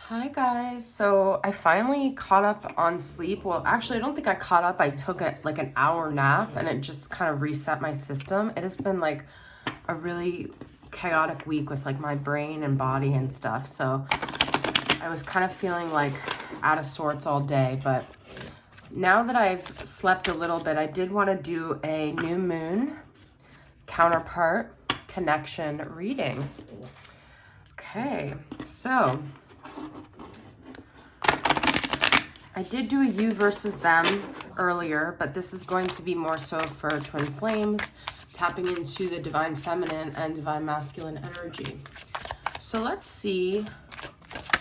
Hi guys, so I finally caught up on sleep. Well, actually, I don't think I caught up. I took like an hour nap and it just kind of reset my system. It has been like a really chaotic week with like my brain and body and stuff. So I was kind of feeling like out of sorts all day. But now that I've slept a little bit, I did want to do a new moon counterpart connection reading. Okay, so I did do a you versus them earlier, but this is going to be more so for twin flames, tapping into the divine feminine and divine masculine energy. So let's see,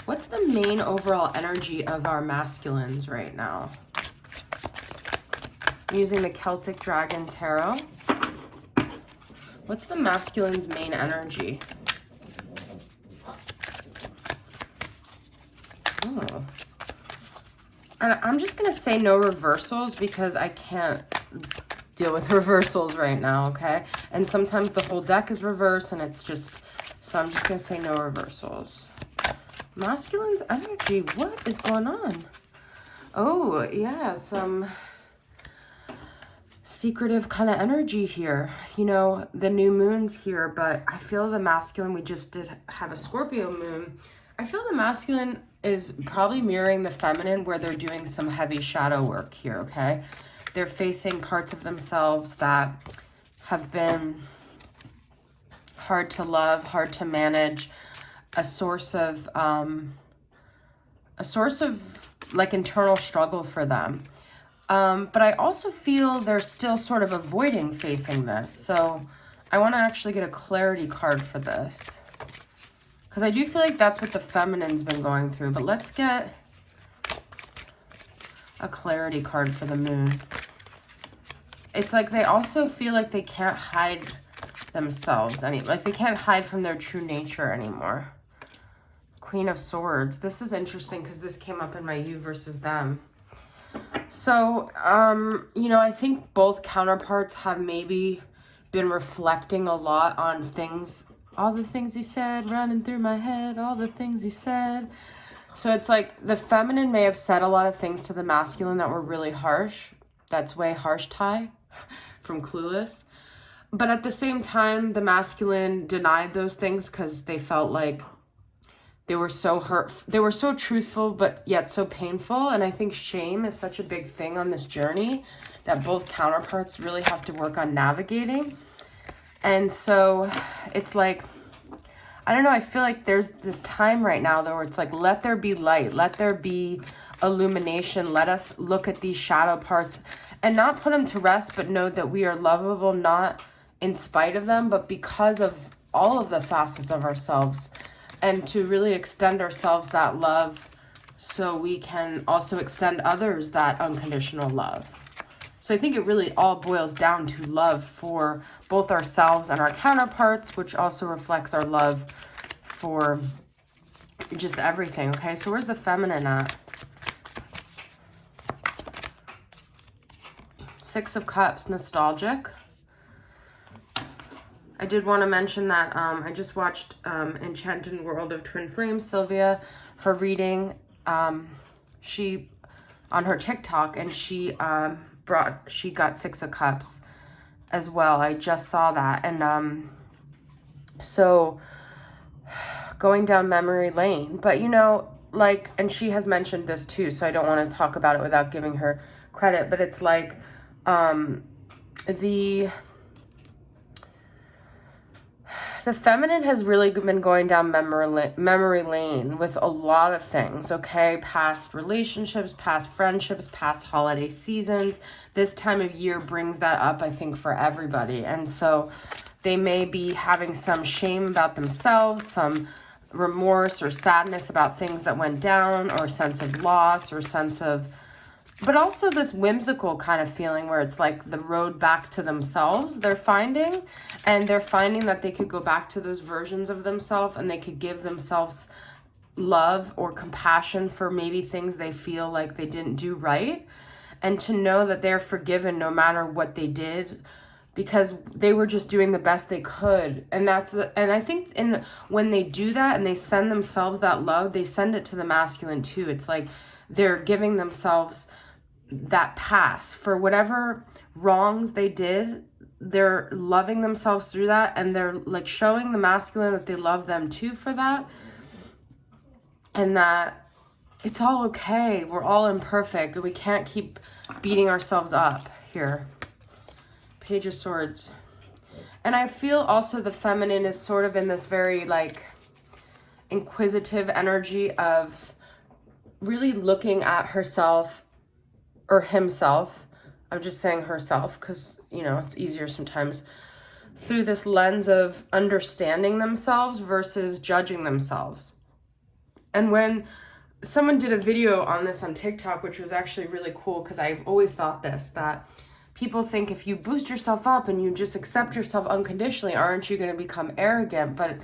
what's the main overall energy of our masculines right now? I'm using the Celtic Dragon Tarot. What's the masculine's main energy? Oh. And I'm just going to say no reversals because I can't deal with reversals right now, okay? And sometimes the whole deck is reversed and it's just, so I'm just going to say no reversals. Masculine's energy, what is going on? Oh, yeah, some secretive kind of energy here. You know, the new moon's here, but I feel the masculine, we just did have a Scorpio moon. I feel the masculine is probably mirroring the feminine where they're doing some heavy shadow work here, okay? They're facing parts of themselves that have been hard to love, hard to manage, a source of like internal struggle for them. But I also feel they're still sort of avoiding facing this. So I want to actually get a clarity card for this, because I do feel like that's what the feminine's been going through. But let's get a clarity card for the moon. It's like they also feel like they can't hide themselves like they can't hide from their true nature anymore. Queen of Swords. This is interesting because this came up in my you versus them. So, you know, I think both counterparts have maybe been reflecting a lot on things, all the things you said running through my head, all the things you said. So it's like the feminine may have said a lot of things to the masculine that were really harsh. That's way harsh, Ty, from Clueless. But at the same time, the masculine denied those things because they felt like they were so hurt. They were so truthful, but yet so painful. And I think shame is such a big thing on this journey that both counterparts really have to work on navigating. And so it's like, I don't know, I feel like there's this time right now though where it's like, let there be light, let there be illumination, let us look at these shadow parts and not put them to rest, but know that we are lovable, not in spite of them, but because of all of the facets of ourselves, and to really extend ourselves that love so we can also extend others that unconditional love. So I think it really all boils down to love for both ourselves and our counterparts, which also reflects our love for just everything, okay? So where's the feminine at? Six of Cups, nostalgic. I did want to mention that I just watched Enchanted World of Twin Flames, Sylvia, her reading, she, on her TikTok, and she got Six of Cups as well. I just saw that. And so going down memory lane, but you know, like, and she has mentioned this too, so I don't want to talk about it without giving her credit, but it's like the feminine has really been going down memory lane with a lot of things, okay? Past relationships, past friendships, past holiday seasons. This time of year brings that up, I think, for everybody. And so they may be having some shame about themselves, some remorse or sadness about things that went down, or sense of loss, or sense of, but also this whimsical kind of feeling where it's like the road back to themselves they're finding, and they're finding that they could go back to those versions of themselves and they could give themselves love or compassion for maybe things they feel like they didn't do right, and to know that they're forgiven no matter what they did because they were just doing the best they could. And and I think when they do that and they send themselves that love, they send it to the masculine too. It's like they're giving themselves that pass for whatever wrongs they did. They're loving themselves through that, and they're like showing the masculine that they love them too for that, and that it's all okay. We're all imperfect, and we can't keep beating ourselves up here. Page of Swords. And I feel also the feminine is sort of in this very like inquisitive energy of really looking at herself or himself. I'm just saying herself because, you know, it's easier sometimes, through this lens of understanding themselves versus judging themselves. And when someone did a video on this on TikTok, which was actually really cool, because I've always thought this, that people think if you boost yourself up and you just accept yourself unconditionally, aren't you going to become arrogant? But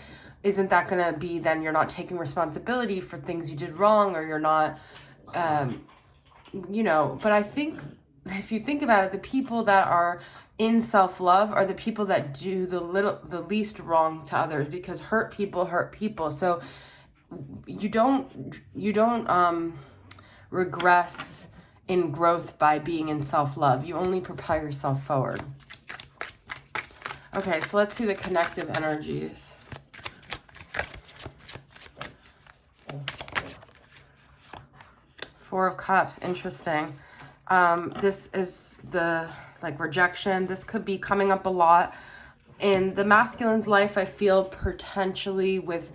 isn't that going to be then you're not taking responsibility for things you did wrong, or you're not, you know, but I think if you think about it, the people that are in self-love are the people that do the least wrong to others, because hurt people. So you don't regress in growth by being in self-love. You only propel yourself forward. Okay, so let's see the connective energies. Four of Cups, interesting. This is the like rejection. This could be coming up a lot in the masculine's life. I feel potentially with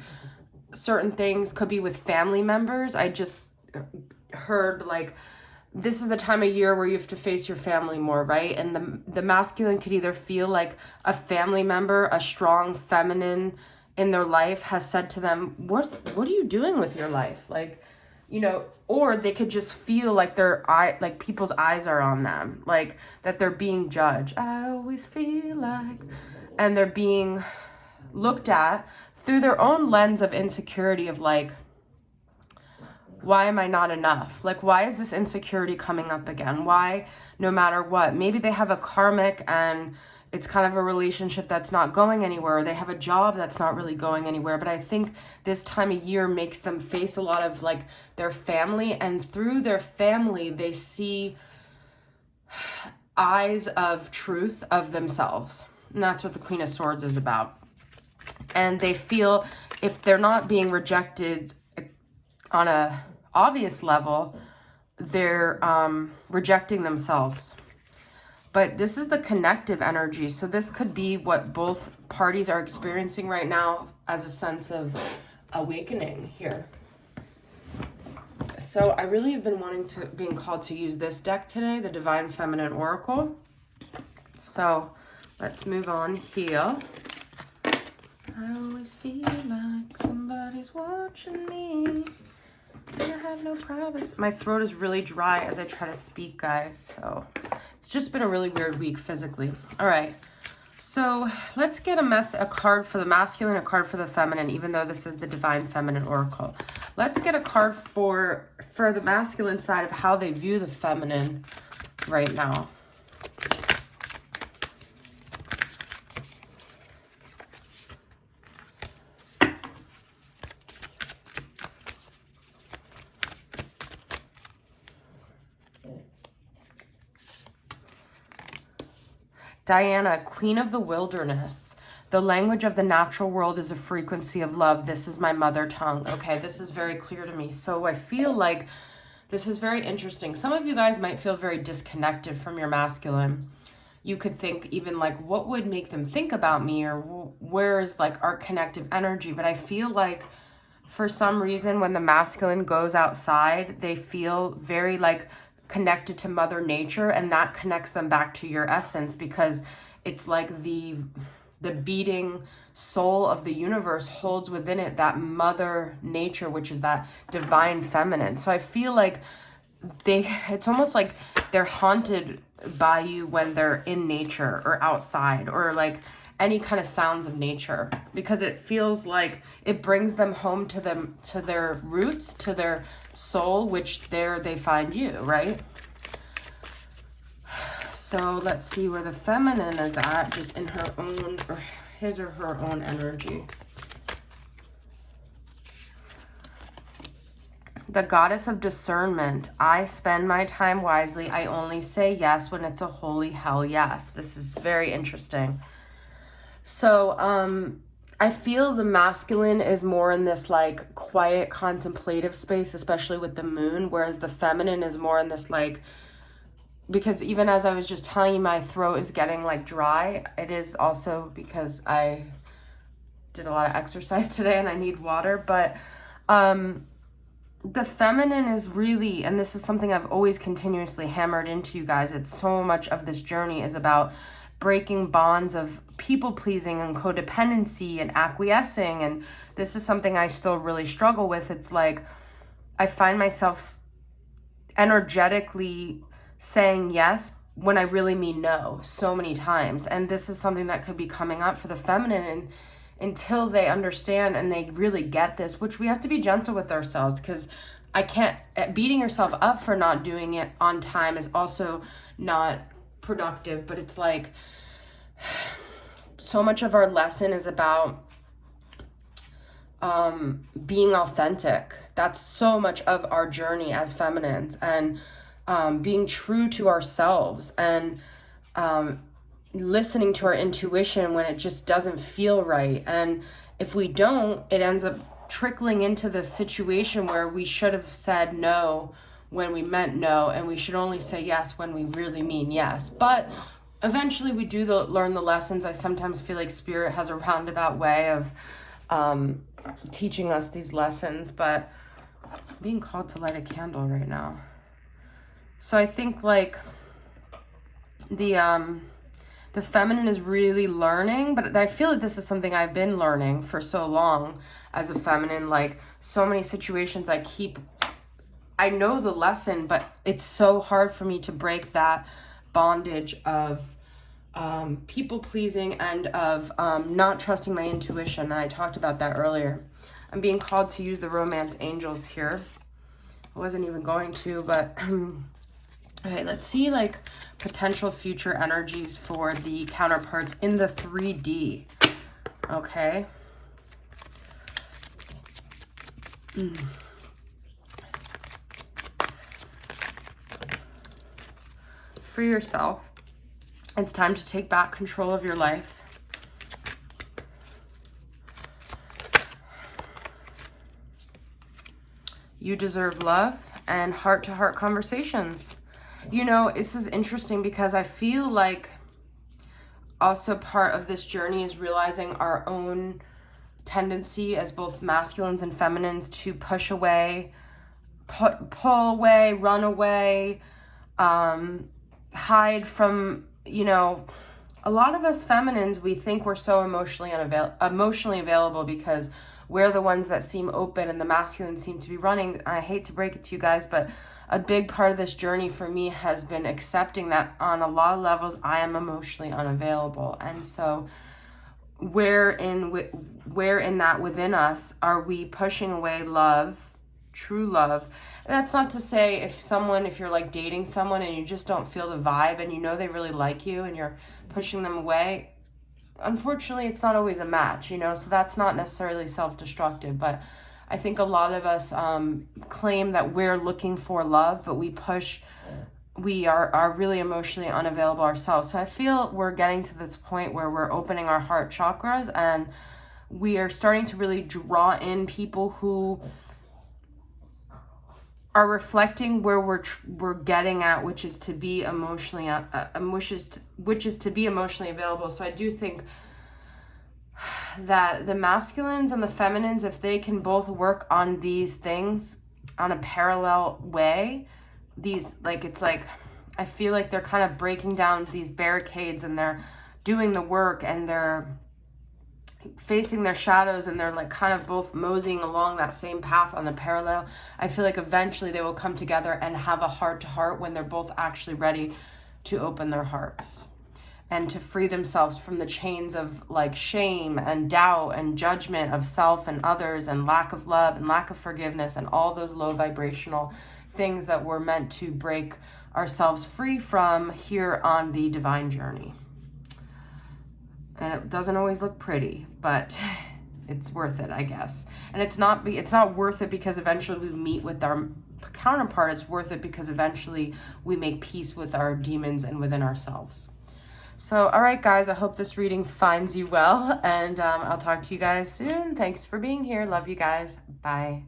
certain things, could be with family members. I just heard like this is the time of year where you have to face your family more, right? And the masculine could either feel like a family member, a strong feminine in their life has said to them, what are you doing with your life? Like, you know, or they could just feel like like people's eyes are on them, like that they're being judged. I always feel like, and they're being looked at through their own lens of insecurity of like, why am I not enough? Like, why is this insecurity coming up again? Why, no matter what? Maybe they have a karmic and it's kind of a relationship that's not going anywhere. Or they have a job that's not really going anywhere. But I think this time of year makes them face a lot of like their family. And through their family, they see eyes of truth of themselves. And that's what the Queen of Swords is about. And they feel if they're not being rejected on a obvious level, they're rejecting themselves. But this is the connective energy. So this could be what both parties are experiencing right now as a sense of awakening here. So I really have been being called to use this deck today, the Divine Feminine Oracle. So let's move on here. I always feel like somebody's watching me. I have no privacy. My throat is really dry as I try to speak, guys. So it's just been a really weird week physically. All right. So let's get a card for the masculine, a card for the feminine, even though this is the Divine Feminine Oracle. Let's get a card for the masculine side of how they view the feminine right now. Diana, Queen of the Wilderness. The language of the natural world is a frequency of love. This is my mother tongue. Okay, this is very clear to me. So I feel like this is very interesting. Some of you guys might feel very disconnected from your masculine. You could think even like, what would make them think about me? Or where's like our connective energy? But I feel like for some reason when the masculine goes outside, they feel very like connected to Mother Nature, and that connects them back to your essence, because it's like the beating soul of the universe holds within it that Mother Nature, which is that divine feminine. So I feel like it's almost like they're haunted by you when they're in nature or outside or like any kind of sounds of nature, because it feels like it brings them home to their roots, to their soul, which there they find you, right? So let's see where the feminine is at, just in her own, or his or her own energy. The goddess of discernment. I spend my time wisely. I only say yes when it's a holy hell yes. This is very interesting. So, I feel the masculine is more in this like quiet contemplative space, especially with the moon, whereas the feminine is more in this like, because even as I was just telling you, my throat is getting like dry. It is also because I did a lot of exercise today and I need water. But the feminine is really, and this is something I've always continuously hammered into you guys, it's so much of this journey is about breaking bonds of people pleasing and codependency and acquiescing. And this is something I still really struggle with. It's like I find myself energetically saying yes when I really mean no so many times. And this is something that could be coming up for the feminine, and until they understand and they really get this, which we have to be gentle with ourselves, because I can't, beating yourself up for not doing it on time is also not productive. But it's like so much of our lesson is about being authentic. That's so much of our journey as feminines, and being true to ourselves, and listening to our intuition when it just doesn't feel right. And if we don't, it ends up trickling into the situation where we should have said no when we meant no, and we should only say yes when we really mean yes. But eventually we do learn the lessons. I sometimes feel like spirit has a roundabout way of teaching us these lessons, but I'm being called to light a candle right now. So I think like the feminine is really learning, but I feel like this is something I've been learning for so long as a feminine. Like so many situations I know the lesson, but it's so hard for me to break that bondage of people pleasing and of not trusting my intuition. And I talked about that earlier. I'm being called to use the romance angels here. I wasn't even going to, but okay, let's see like potential future energies for the counterparts in the 3D. Okay. For yourself, it's time to take back control of your life. You deserve love and heart-to-heart conversations. You know, this is interesting because I feel like also part of this journey is realizing our own tendency as both masculines and feminines to push away, pull away, run away, hide from, you know, a lot of us feminines, we think we're so emotionally available because we're the ones that seem open and the masculines seem to be running. I hate to break it to you guys, but a big part of this journey for me has been accepting that on a lot of levels I am emotionally unavailable. And so where in that within us are we pushing away love, true love? And that's not to say if you're like dating someone and you just don't feel the vibe and you know they really like you and you're pushing them away, unfortunately it's not always a match, you know, so that's not necessarily self-destructive. But I think a lot of us claim that we're looking for love, but we are really emotionally unavailable ourselves. So I feel we're getting to this point where we're opening our heart chakras and we are starting to really draw in people who are reflecting where we're getting at, which is to be emotionally which is to be emotionally available. So I do think that the masculines and the feminines, if they can both work on these things on a parallel way, I feel like they're kind of breaking down these barricades and they're doing the work and they're facing their shadows and they're like kind of both moseying along that same path on a parallel. I feel like eventually they will come together and have a heart to heart when they're both actually ready to open their hearts. and to free themselves from the chains of like shame and doubt and judgment of self and others and lack of love and lack of forgiveness and all those low vibrational things that we're meant to break ourselves free from here on the divine journey. And it doesn't always look pretty, but it's worth it, I guess. And it's not worth it because eventually we meet with our counterpart. It's worth it because eventually we make peace with our demons and within ourselves. So, all right, guys, I hope this reading finds you well, and I'll talk to you guys soon. Thanks for being here. Love you guys. Bye.